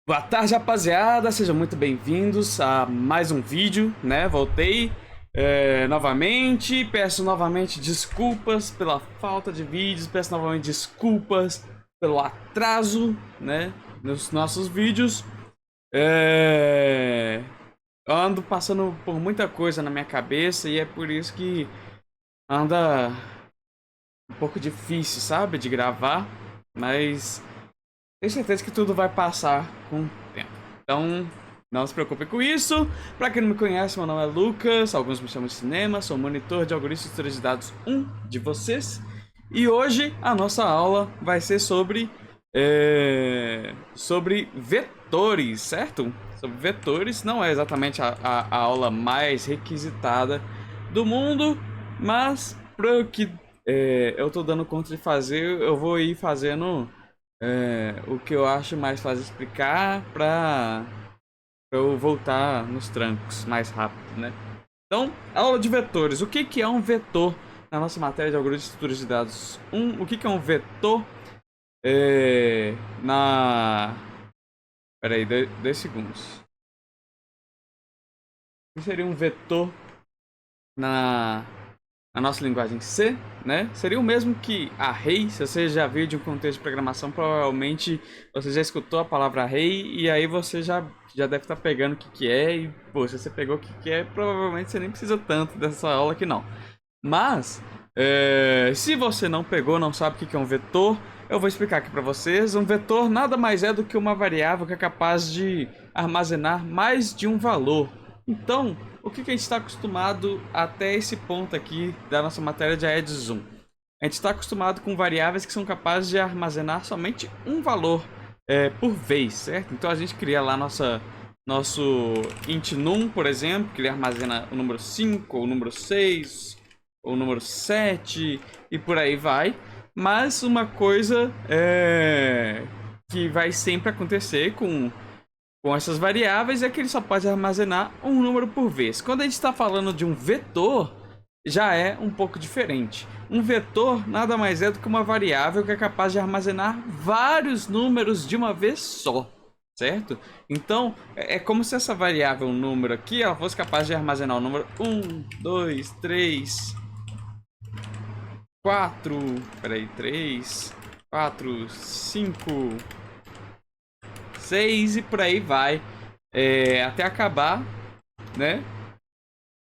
Boa tarde, rapaziada. Sejam muito bem-vindos a mais um vídeo, né? Voltei novamente. Peço novamente desculpas pela falta de vídeos. Peço novamente desculpas pelo atraso, né? Nos nossos vídeos. Eu ando passando por muita coisa na minha cabeça e é por isso que anda um pouco difícil, sabe? De gravar. Mas tenho certeza que tudo vai passar com o tempo. Então, não se preocupe com isso. Pra quem não me conhece, meu nome é Lucas. Alguns me chamam de cinema. Sou monitor de algoritmos de estrutura de dados de vocês. E hoje a nossa aula vai ser sobre vetores, certo? Sobre vetores. Não é exatamente a aula mais requisitada do mundo, mas para o que eu tô dando conta de fazer, eu vou ir fazendo o que eu acho mais fácil de explicar pra eu voltar nos trancos mais rápido, né? Então, aula de vetores. O que é um vetor na nossa matéria de algoritmos de estruturas de dados 1? O que é um vetor na... Peraí, 2 segundos. O que seria um vetor na nossa linguagem C, né? Seria o mesmo que array. Se você já viu de um contexto de programação, provavelmente você já escutou a palavra array e aí você já deve estar pegando o que é. E, pô, se você pegou o que é, provavelmente você nem precisa tanto dessa aula aqui não. Mas, se você não pegou, não sabe o que é um vetor, eu vou explicar aqui para vocês. Um vetor nada mais é do que uma variável que é capaz de armazenar mais de um valor. Então, o que a gente está acostumado até esse ponto aqui da nossa matéria de Aedes 1? A gente está acostumado com variáveis que são capazes de armazenar somente um valor por vez, certo? Então a gente cria lá nosso int num, por exemplo, que ele armazena o número 5, ou o número 6, ou o número 7, e por aí vai. Mas uma coisa que vai sempre acontecer com essas variáveis é que ele só pode armazenar um número por vez. Quando a gente está falando de um vetor, já é um pouco diferente. Um vetor nada mais é do que uma variável que é capaz de armazenar vários números de uma vez só, certo? Então, é como se essa variável, um número aqui, ela fosse capaz de armazenar o número 1, 2, 3, 4, peraí, 3, 4, 5, 6 e por aí vai, até acabar, né?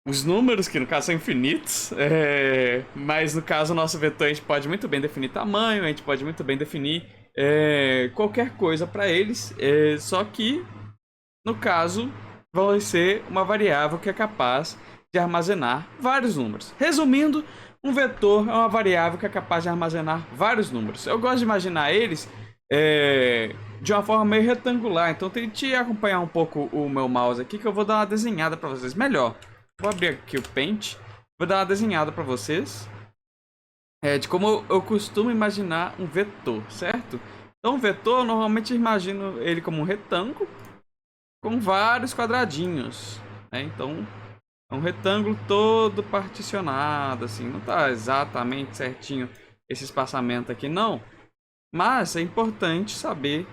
Os números, que no caso são infinitos, mas no caso o nosso vetor a gente pode muito bem definir tamanho, a gente pode muito bem definir qualquer coisa para eles, só que no caso vai ser uma variável que é capaz de armazenar vários números. Resumindo, um vetor é uma variável que é capaz de armazenar vários números. Eu gosto de imaginar eles de uma forma meio retangular, então tente acompanhar um pouco o meu mouse aqui que eu vou dar uma desenhada para vocês melhor. Vou abrir aqui o Paint, vou dar uma desenhada para vocês de como eu costumo imaginar um vetor, certo? Então, um vetor, normalmente eu imagino ele como um retângulo com vários quadradinhos, né? Então, é um retângulo todo particionado, assim, não tá exatamente certinho esse espaçamento aqui, não. Mas é importante saber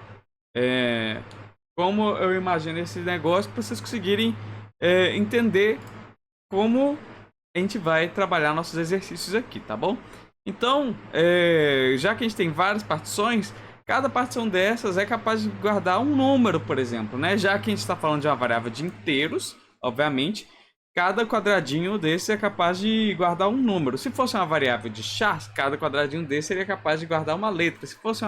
como eu imagino esse negócio para vocês conseguirem entender como a gente vai trabalhar nossos exercícios aqui, tá bom? Então, já que a gente tem várias partições, cada partição dessas é capaz de guardar um número, por exemplo, né? Já que a gente está falando de uma variável de inteiros, obviamente, cada quadradinho desse é capaz de guardar um número. Se fosse uma variável de char, cada quadradinho desse seria capaz de guardar uma letra. Se fosse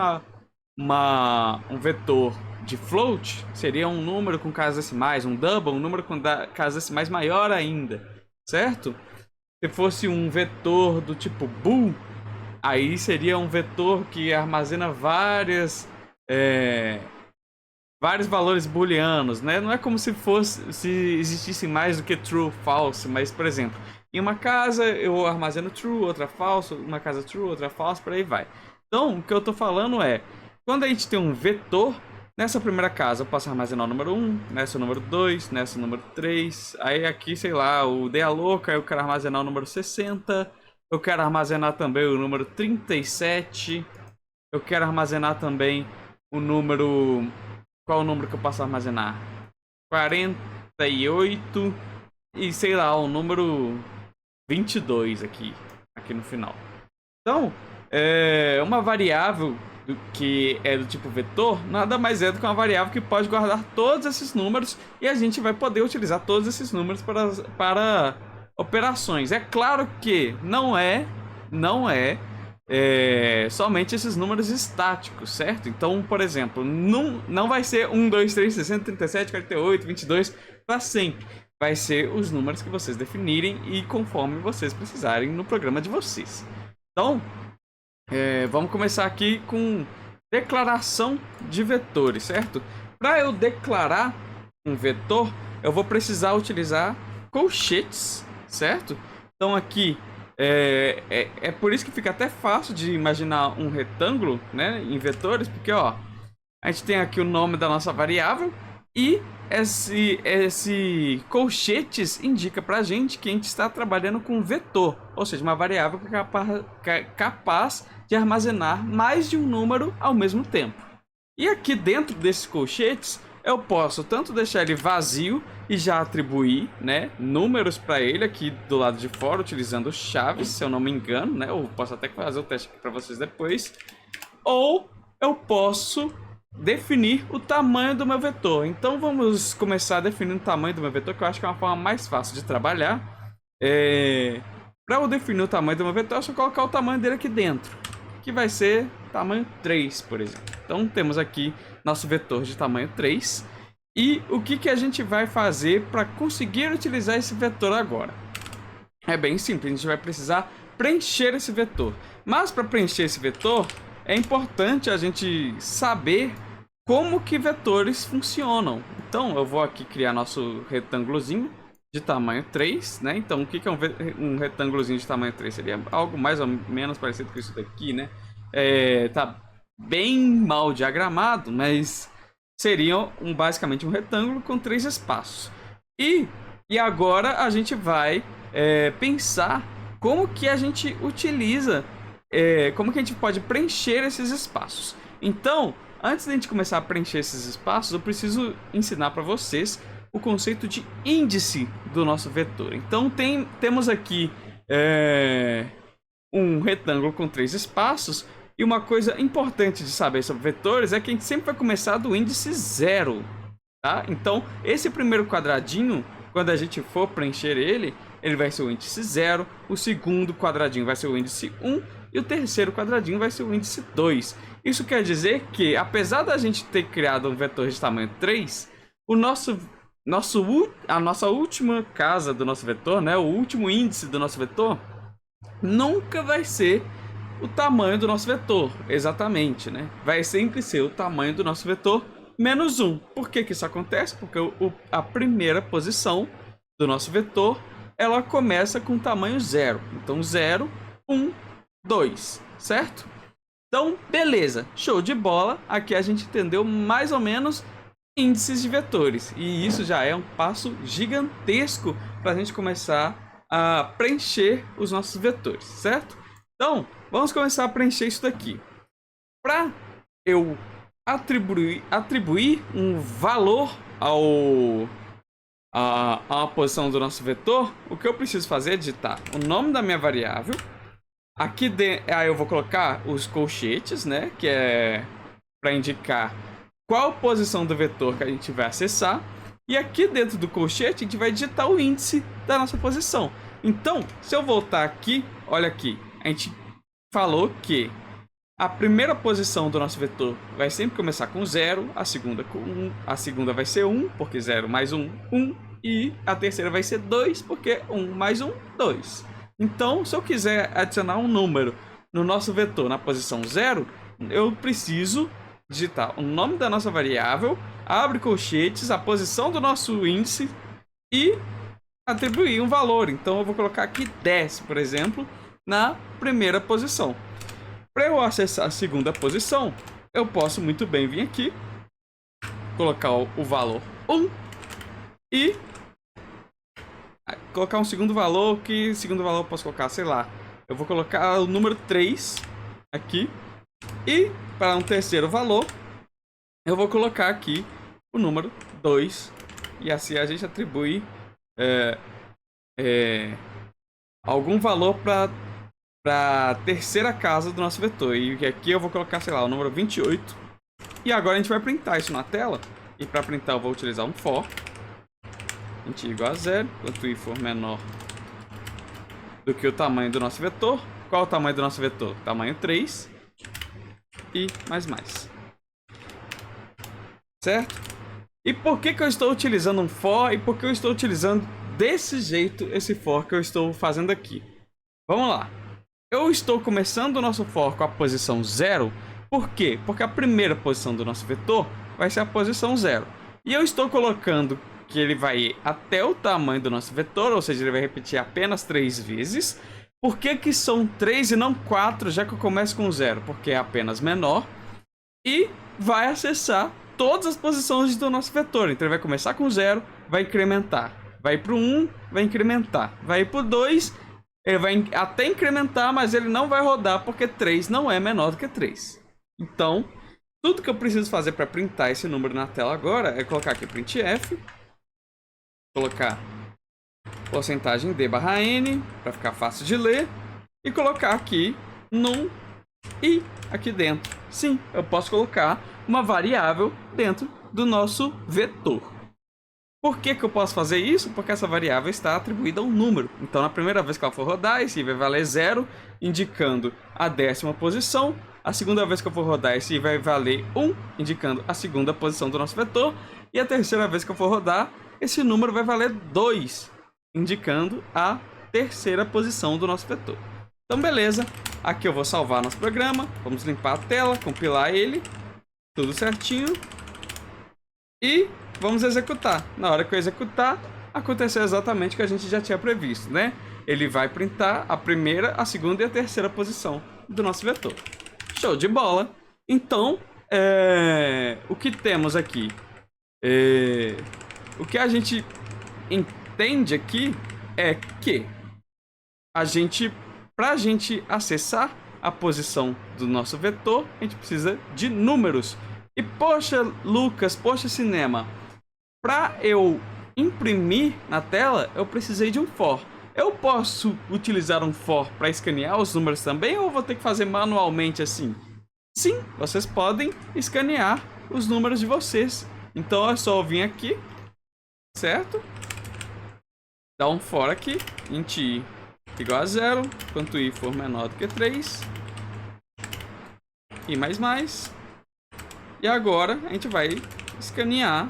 um vetor de float, seria um número com casas decimais, um double, um número com casas decimais maior ainda, certo? Se fosse um vetor do tipo bool, aí seria um vetor que armazena vários valores booleanos, né? Não é como se existissem mais do que true, false, mas, por exemplo, em uma casa eu armazeno true, outra false, uma casa true, outra false, por aí vai. Então, o que eu tô falando é, quando a gente tem um vetor, nessa primeira casa eu posso armazenar o número 1, nessa o número 2, nessa o número 3, aí aqui, sei lá, o dei a louca, eu quero armazenar o número 60, eu quero armazenar também o número 37, eu quero armazenar também o número qual o número que eu posso armazenar? 48 e sei lá, o número 22 aqui no final. Então, uma variável que é do tipo vetor, nada mais é do que uma variável que pode guardar todos esses números e a gente vai poder utilizar todos esses números para operações. É claro que não é somente esses números estáticos, certo? Então, por exemplo, não vai ser 1, 2, 3, 60, 37, 48, 22 para sempre. Vai ser os números que vocês definirem e conforme vocês precisarem no programa de vocês. Então, vamos começar aqui com declaração de vetores, certo? Para eu declarar um vetor, eu vou precisar utilizar colchetes, certo? Então aqui é por isso que fica até fácil de imaginar um retângulo, né, em vetores, porque ó, a gente tem aqui o nome da nossa variável e esse colchetes indica pra gente que a gente está trabalhando com um vetor, ou seja, uma variável que é capaz de armazenar mais de um número ao mesmo tempo. E aqui dentro desses colchetes eu posso tanto deixar ele vazio e já atribuir, né, números para ele aqui do lado de fora utilizando chaves, se eu não me engano, né? Eu posso até fazer o teste aqui para vocês depois. Ou eu posso definir o tamanho do meu vetor. Então vamos começar definindo o tamanho do meu vetor, que eu acho que é uma forma mais fácil de trabalhar. Para eu definir o tamanho do meu vetor, é só colocar o tamanho dele aqui dentro, que vai ser tamanho 3, por exemplo. Então temos aqui nosso vetor de tamanho 3. E o que a gente vai fazer para conseguir utilizar esse vetor agora? É bem simples, a gente vai precisar preencher esse vetor. Mas para preencher esse vetor, é importante a gente saber como que vetores funcionam. Então eu vou aqui criar nosso retângulozinho de tamanho 3, né? Então o que é um retângulozinho de tamanho 3? Seria algo mais ou menos parecido com isso daqui, né? Tá bem mal diagramado, mas seria basicamente um retângulo com 3 espaços. E agora a gente vai pensar como que a gente utiliza, como que a gente pode preencher esses espaços. Então, antes de a gente começar a preencher esses espaços, eu preciso ensinar para vocês o conceito de índice do nosso vetor. Então, temos aqui um retângulo com 3 espaços. E uma coisa importante de saber sobre vetores é que a gente sempre vai começar do índice 0, tá? Então, esse primeiro quadradinho, quando a gente for preencher ele vai ser o índice 0, o segundo quadradinho vai ser o índice 1 e o terceiro quadradinho vai ser o índice 2. Isso quer dizer que, apesar da gente ter criado um vetor de tamanho 3, a nossa última casa do nosso vetor, né, o último índice do nosso vetor, nunca vai ser o tamanho do nosso vetor, exatamente, né? Vai sempre ser o tamanho do nosso vetor menos 1. Por que isso acontece? Porque a primeira posição do nosso vetor, ela começa com tamanho 0. Então 0, 1, 2, certo? Então, beleza, show de bola. Aqui a gente entendeu mais ou menos índices de vetores. E isso já é um passo gigantesco para a gente começar a preencher os nossos vetores, certo? Então, vamos começar a preencher isso daqui. Para eu atribuir um valor à posição do nosso vetor, o que eu preciso fazer é digitar o nome da minha variável. Aqui aí eu vou colocar os colchetes, né? Que é para indicar qual posição do vetor que a gente vai acessar. E aqui dentro do colchete a gente vai digitar o índice da nossa posição. Então, se eu voltar aqui, olha aqui, a gente falou que a primeira posição do nosso vetor vai sempre começar com 0, a segunda com 1, a segunda vai ser 1, porque 0 mais 1, 1, e a terceira vai ser 2, porque 1 mais 1, 2. Então, se eu quiser adicionar um número no nosso vetor na posição 0, eu preciso digitar o nome da nossa variável, abre colchetes, a posição do nosso índice e atribuir um valor. Então eu vou colocar aqui 10, por exemplo, na primeira posição. Para eu acessar a segunda posição, eu posso muito bem vir aqui, colocar o valor 1 e colocar um segundo valor, que segundo valor eu posso colocar, sei lá, eu vou colocar o número 3 aqui, e para um terceiro valor eu vou colocar aqui o número 2. E assim a gente atribui algum valor para a terceira casa do nosso vetor. E aqui eu vou colocar, sei lá, o número 28. E agora a gente vai printar isso na tela. E para printar eu vou utilizar um for. Int igual a 0, enquanto i for menor do que o tamanho do nosso vetor. Qual é o tamanho do nosso vetor? Tamanho 3. E mais. Certo? E por que eu estou utilizando um for? E por que eu estou utilizando desse jeito esse for que eu estou fazendo aqui? Vamos lá. Eu estou começando o nosso for com a posição 0. Por quê? Porque a primeira posição do nosso vetor vai ser a posição 0. E eu estou colocando que ele vai ir até o tamanho do nosso vetor, ou seja, ele vai repetir apenas 3 vezes. Por que são 3 e não 4, já que eu começo com 0? Porque é apenas menor. E vai acessar todas as posições do nosso vetor. Então ele vai começar com 0, vai incrementar. Vai para o 1, vai incrementar. Vai para o 2, ele vai até incrementar, mas ele não vai rodar porque 3 não é menor do que 3. Então, tudo que eu preciso fazer para printar esse número na tela agora é colocar aqui printf, colocar porcentagem d/n, para ficar fácil de ler, e colocar aqui num e aqui dentro. Sim, eu posso colocar uma variável dentro do nosso vetor. Por que eu posso fazer isso? Porque essa variável está atribuída a um número. Então, na primeira vez que ela for rodar, esse vai valer 0, indicando a 10ª posição. A segunda vez que eu for rodar, esse vai valer 1, indicando a segunda posição do nosso vetor. E a terceira vez que eu for rodar, esse número vai valer 2, indicando a terceira posição do nosso vetor. Então, beleza. Aqui eu vou salvar nosso programa. Vamos limpar a tela, compilar ele. Tudo certinho. E vamos executar. Na hora que eu executar, aconteceu exatamente o que a gente já tinha previsto, né? Ele vai printar a primeira, a segunda e a terceira posição do nosso vetor. Show de bola! Então, o que temos aqui? O que a gente entende aqui é que para a gente acessar a posição do nosso vetor, a gente precisa de números. E poxa, Lucas, poxa, Cinema, para eu imprimir na tela, eu precisei de um for. Eu posso utilizar um for para escanear os números também, ou vou ter que fazer manualmente assim? Sim, vocês podem escanear os números de vocês. Então é só eu vir aqui, certo? Dar um for aqui, int i igual a 0, enquanto i for menor do que 3. E mais. E agora a gente vai escanear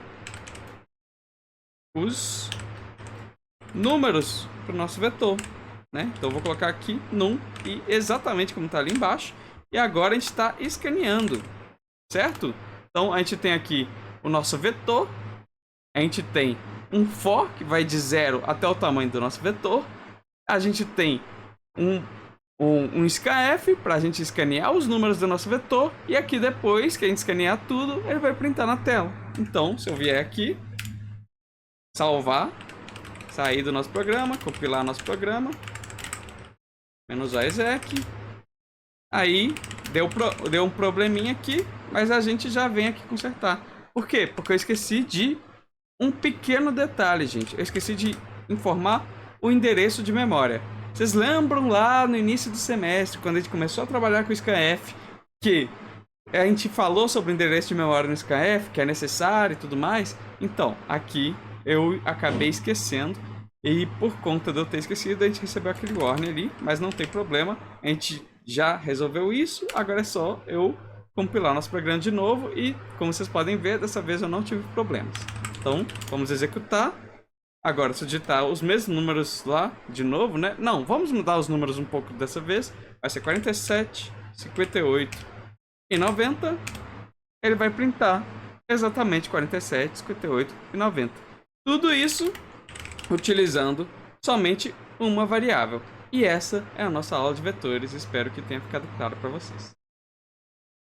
os números para o nosso vetor, né? Então eu vou colocar aqui num e exatamente como está ali embaixo. E agora a gente está escaneando, certo? Então a gente tem aqui o nosso vetor. A gente tem um for que vai de 0 até o tamanho do nosso vetor. A gente tem um scanf para a gente escanear os números do nosso vetor. E aqui depois que a gente escanear tudo, ele vai printar na tela. Então, se eu vier aqui, salvar, sair do nosso programa, compilar nosso programa, menos a exec. Aí, deu um probleminha aqui, mas a gente já vem aqui consertar. Por quê? Porque eu esqueci de um pequeno detalhe, gente. Eu esqueci de informar o endereço de memória. Vocês lembram lá no início do semestre, quando a gente começou a trabalhar com o scanf, que a gente falou sobre o endereço de memória no scanf, que é necessário e tudo mais? Então, aqui eu acabei esquecendo. E por conta de eu ter esquecido, a gente recebeu aquele warning ali, mas não tem problema. A gente já resolveu isso, agora é só eu compilar nosso programa de novo e, como vocês podem ver, dessa vez eu não tive problemas. Então, vamos executar. Agora, se eu digitar os mesmos números lá de novo, né? Não, vamos mudar os números um pouco dessa vez. Vai ser 47, 58 e 90. Ele vai printar exatamente 47, 58 e 90. Tudo isso utilizando somente uma variável. E essa é a nossa aula de vetores. Espero que tenha ficado claro para vocês.